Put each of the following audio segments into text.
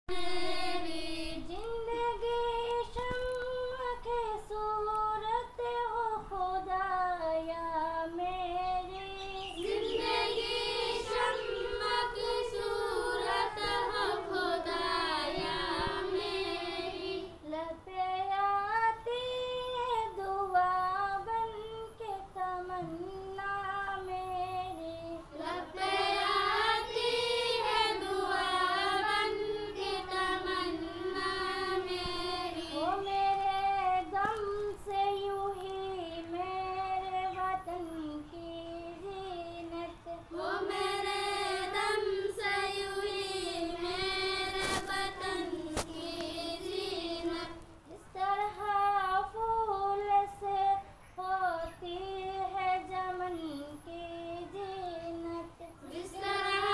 मेरी जिंदगी शम्मा के सूरत हो खुदाया, मेरी जिंदगी शम्मा की सूरत हो खुदाया, मेरी लबे आती है दुआ बन के तमन्ना, मेरी लबे आती है दुआ बन के तमन्ना, मेरी ओ मेरे गम से यूं ही मेरे वतन की जीनत, ओ मेरे दम से यूं ही मेरे वतन की जीनत, जिस तरह फूल से होती है चमन की जीनत, जिस तरह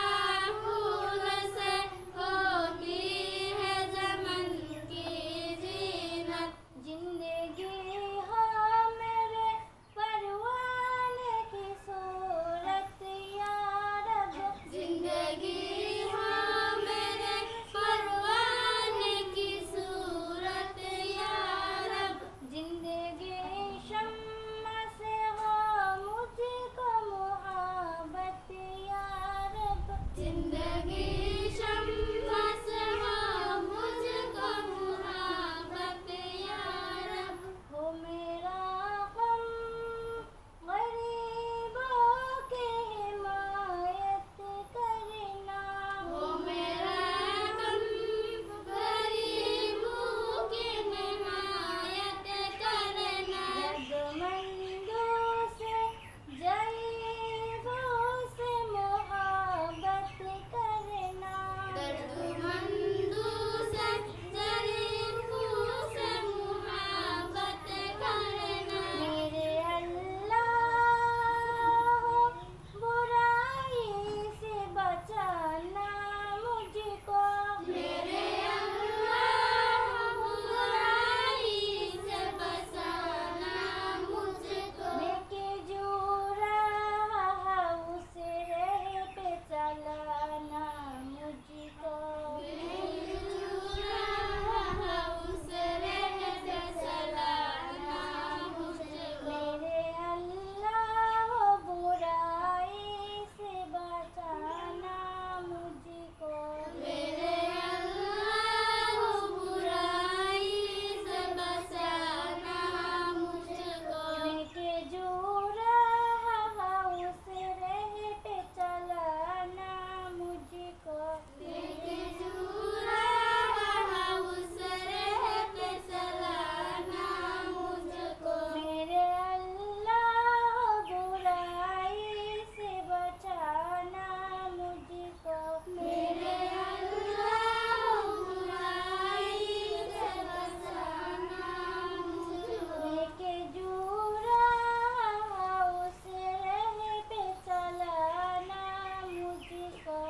फूल से होती है चमन की जीनत, जिंदगी हो मेरे परवाने की सूरत या रब, जिंदगी हो मेरे परवाने की सूरत या रब, जिंदगी शम्मा से हो मुझको मोहब्बत या रब, जिंदगी शम्मा से हो मुझको मोहब्बत या रब, हो मेरा गम गरीबों की हिमायत करना, हो मेरा गम गरीबों की हिमायत करना, दर्दमंदों से गरीबों से मोहब्बत करना, दर्दमंदों से गरीबों से मोहब्बत करना, मेरे अल्लाह बुराई से बचाना मुझको, मेरे अल्लाह बुराई से बचाना मुझको, नेकी जो राह उस राह पे चलाना मुझको, नेकी जो राह उस राह पे चलाना मुझको, मेरे अल्लाह बुराई से बचाना मुझको, मेरे अल्लाह बुराई से बचाना मुझको, नेकी जो राह उस राह पे चलाना मुझको, नेकी जो राह उस राह पे चलाना मुझको, मेरे अल्लाह बुराई से बचाना मुझको, मेरे अल्लाह बुराई से बचाना मुझको, नेकी जो राह उस राह पे चलाना मुझको।